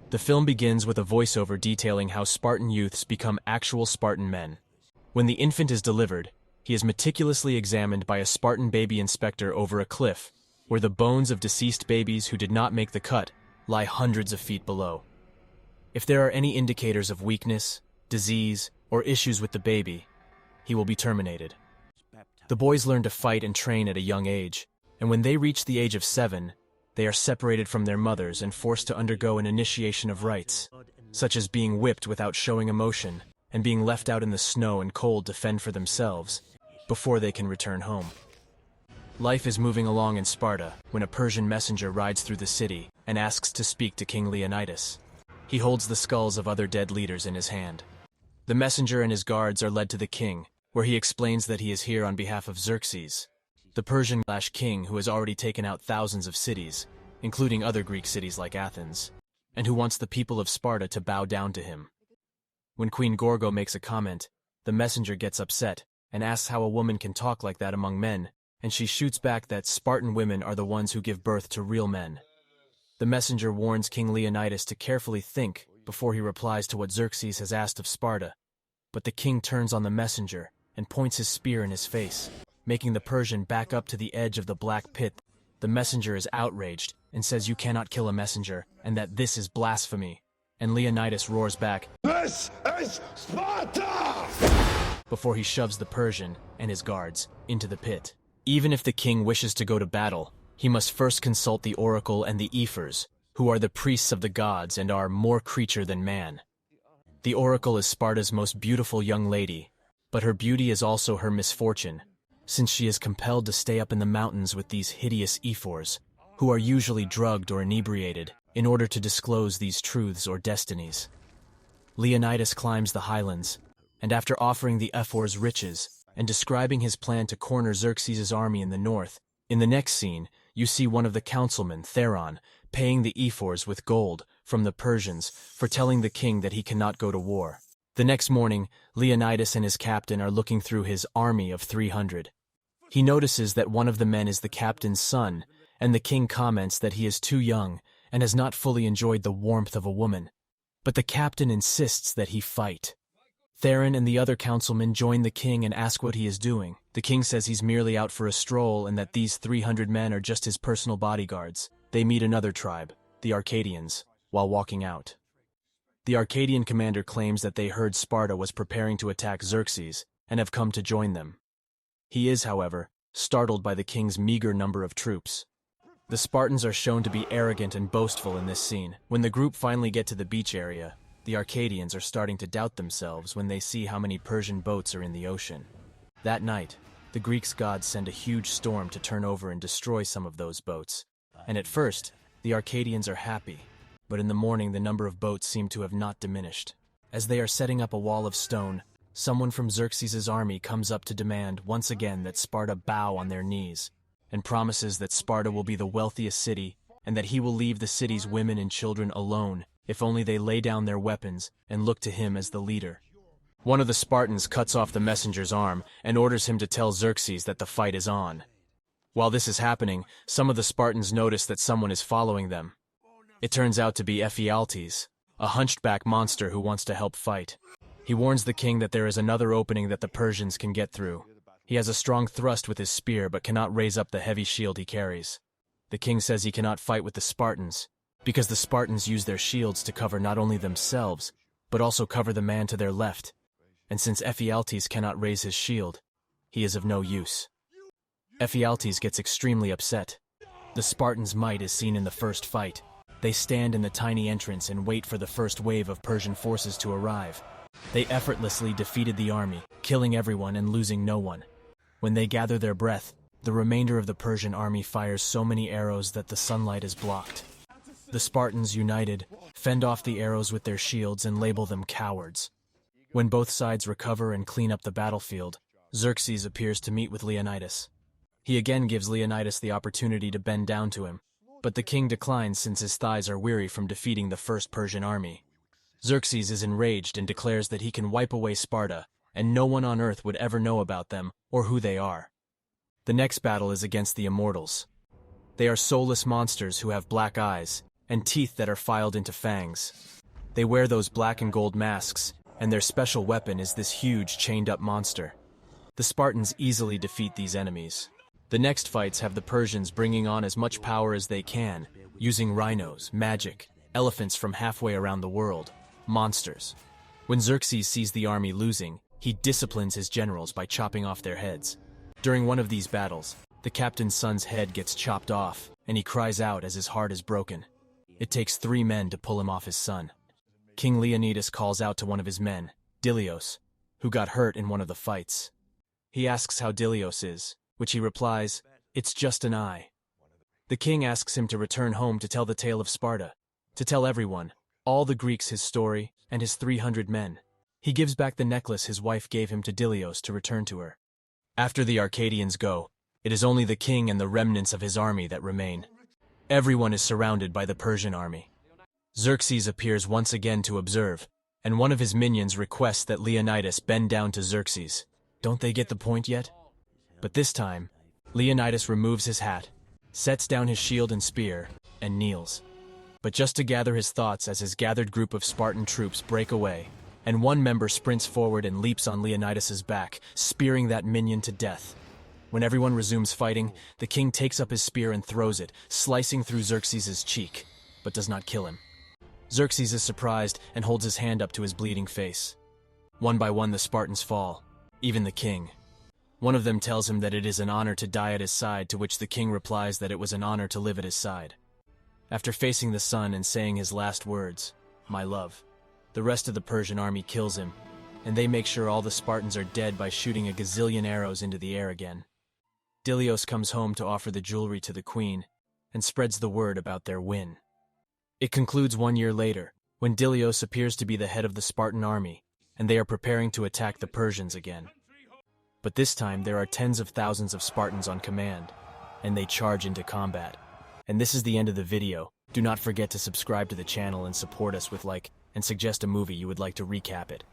The film begins with a voiceover detailing how Spartan youths become actual Spartan men. When the infant is delivered, he is meticulously examined by a Spartan baby inspector over a cliff, where the bones of deceased babies who did not make the cut lie hundreds of feet below. If there are any indicators of weakness, disease, or issues with the baby, he will be terminated. The boys learn to fight and train at a young age, and when they reach the age of 7, they are separated from their mothers and forced to undergo an initiation of rites, such as being whipped without showing emotion and being left out in the snow and cold to fend for themselves before they can return home. Life is moving along in Sparta when a Persian messenger rides through the city and asks to speak to King Leonidas. He holds the skulls of other dead leaders in his hand. The messenger and his guards are led to the king, where he explains that he is here on behalf of Xerxes, the Persian king who has already taken out thousands of cities, including other Greek cities like Athens, and who wants the people of Sparta to bow down to him. When Queen Gorgo makes a comment, the messenger gets upset and asks how a woman can talk like that among men, and she shoots back that Spartan women are the ones who give birth to real men. The messenger warns King Leonidas to carefully think before he replies to what Xerxes has asked of Sparta, but the king turns on the messenger and points his spear in his face, making the Persian back up to the edge of the black pit. The messenger is outraged and says you cannot kill a messenger and that this is blasphemy. And Leonidas roars back, "This is Sparta!" before he shoves the Persian and his guards into the pit. Even if the king wishes to go to battle, he must first consult the oracle and the ephors, who are the priests of the gods and are more creature than man. The oracle is Sparta's most beautiful young lady, but her beauty is also her misfortune, since she is compelled to stay up in the mountains with these hideous ephors, who are usually drugged or inebriated, in order to disclose these truths or destinies. Leonidas climbs the highlands, and after offering the ephors riches and describing his plan to corner Xerxes' army in the north, in the next scene, you see one of the councilmen, Theron, paying the ephors with gold from the Persians for telling the king that he cannot go to war. The next morning, Leonidas and his captain are looking through his army of 300. He notices that one of the men is the captain's son, and the king comments that he is too young and has not fully enjoyed the warmth of a woman. But the captain insists that he fight. Theron and the other councilmen join the king and ask what he is doing. The king says he's merely out for a stroll and that these 300 men are just his personal bodyguards. They meet another tribe, the Arcadians, while walking out. The Arcadian commander claims that they heard Sparta was preparing to attack Xerxes and have come to join them. He is, however, startled by the king's meager number of troops. The Spartans are shown to be arrogant and boastful in this scene. When the group finally get to the beach area, the Arcadians are starting to doubt themselves when they see how many Persian boats are in the ocean. That night, the Greeks' gods send a huge storm to turn over and destroy some of those boats. And at first, the Arcadians are happy, but in the morning the number of boats seem to have not diminished. As they are setting up a wall of stone, someone from Xerxes' army comes up to demand once again that Sparta bow on their knees, and promises that Sparta will be the wealthiest city and that he will leave the city's women and children alone if only they lay down their weapons and look to him as the leader. One of the Spartans cuts off the messenger's arm and orders him to tell Xerxes that the fight is on. While this is happening, some of the Spartans notice that someone is following them. It turns out to be Ephialtes, a hunchback monster who wants to help fight. He warns the king that there is another opening that the Persians can get through. He has a strong thrust with his spear but cannot raise up the heavy shield he carries. The king says he cannot fight with the Spartans, because the Spartans use their shields to cover not only themselves, but also cover the man to their left. And since Ephialtes cannot raise his shield, he is of no use. Ephialtes gets extremely upset. The Spartans' might is seen in the first fight. They stand in the tiny entrance and wait for the first wave of Persian forces to arrive. They effortlessly defeated the army, killing everyone and losing no one. When they gather their breath, the remainder of the Persian army fires so many arrows that the sunlight is blocked. The Spartans, united, fend off the arrows with their shields and label them cowards. When both sides recover and clean up the battlefield, Xerxes appears to meet with Leonidas. He again gives Leonidas the opportunity to bend down to him, but the king declines since his thighs are weary from defeating the first Persian army. Xerxes is enraged and declares that he can wipe away Sparta, and no one on earth would ever know about them or who they are. The next battle is against the Immortals. They are soulless monsters who have black eyes, and teeth that are filed into fangs. They wear those black and gold masks, and their special weapon is this huge chained-up monster. The Spartans easily defeat these enemies. The next fights have the Persians bringing on as much power as they can, using rhinos, magic, elephants from halfway around the world, monsters. When Xerxes sees the army losing, he disciplines his generals by chopping off their heads. During one of these battles, the captain's son's head gets chopped off, and he cries out as his heart is broken. It takes 3 men to pull him off his son. King Leonidas calls out to one of his men, Dilios, who got hurt in one of the fights. He asks how Dilios is, which he replies, "It's just an eye." The king asks him to return home to tell the tale of Sparta, to tell everyone, all the Greeks, his story, and his 300 men. He gives back the necklace his wife gave him to Dilios to return to her. After the Arcadians go, it is only the king and the remnants of his army that remain. Everyone is surrounded by the Persian army. Xerxes appears once again to observe, and one of his minions requests that Leonidas bend down to Xerxes. Don't they get the point yet? But this time, Leonidas removes his hat, sets down his shield and spear, and kneels. But just to gather his thoughts as his gathered group of Spartan troops break away, and one member sprints forward and leaps on Leonidas's back, spearing that minion to death. When everyone resumes fighting, the king takes up his spear and throws it, slicing through Xerxes' cheek, but does not kill him. Xerxes is surprised and holds his hand up to his bleeding face. One by one the Spartans fall, even the king. One of them tells him that it is an honor to die at his side, to which the king replies that it was an honor to live at his side. After facing the sun and saying his last words, "My love," the rest of the Persian army kills him, and they make sure all the Spartans are dead by shooting a gazillion arrows into the air again. Dilios comes home to offer the jewelry to the queen, and spreads the word about their win. It concludes 1 year later, when Dilios appears to be the head of the Spartan army, and they are preparing to attack the Persians again. But this time there are tens of thousands of Spartans on command, and they charge into combat. And this is the end of the video. Do not forget to subscribe to the channel and support us with like, and suggest a movie you would like to recap it.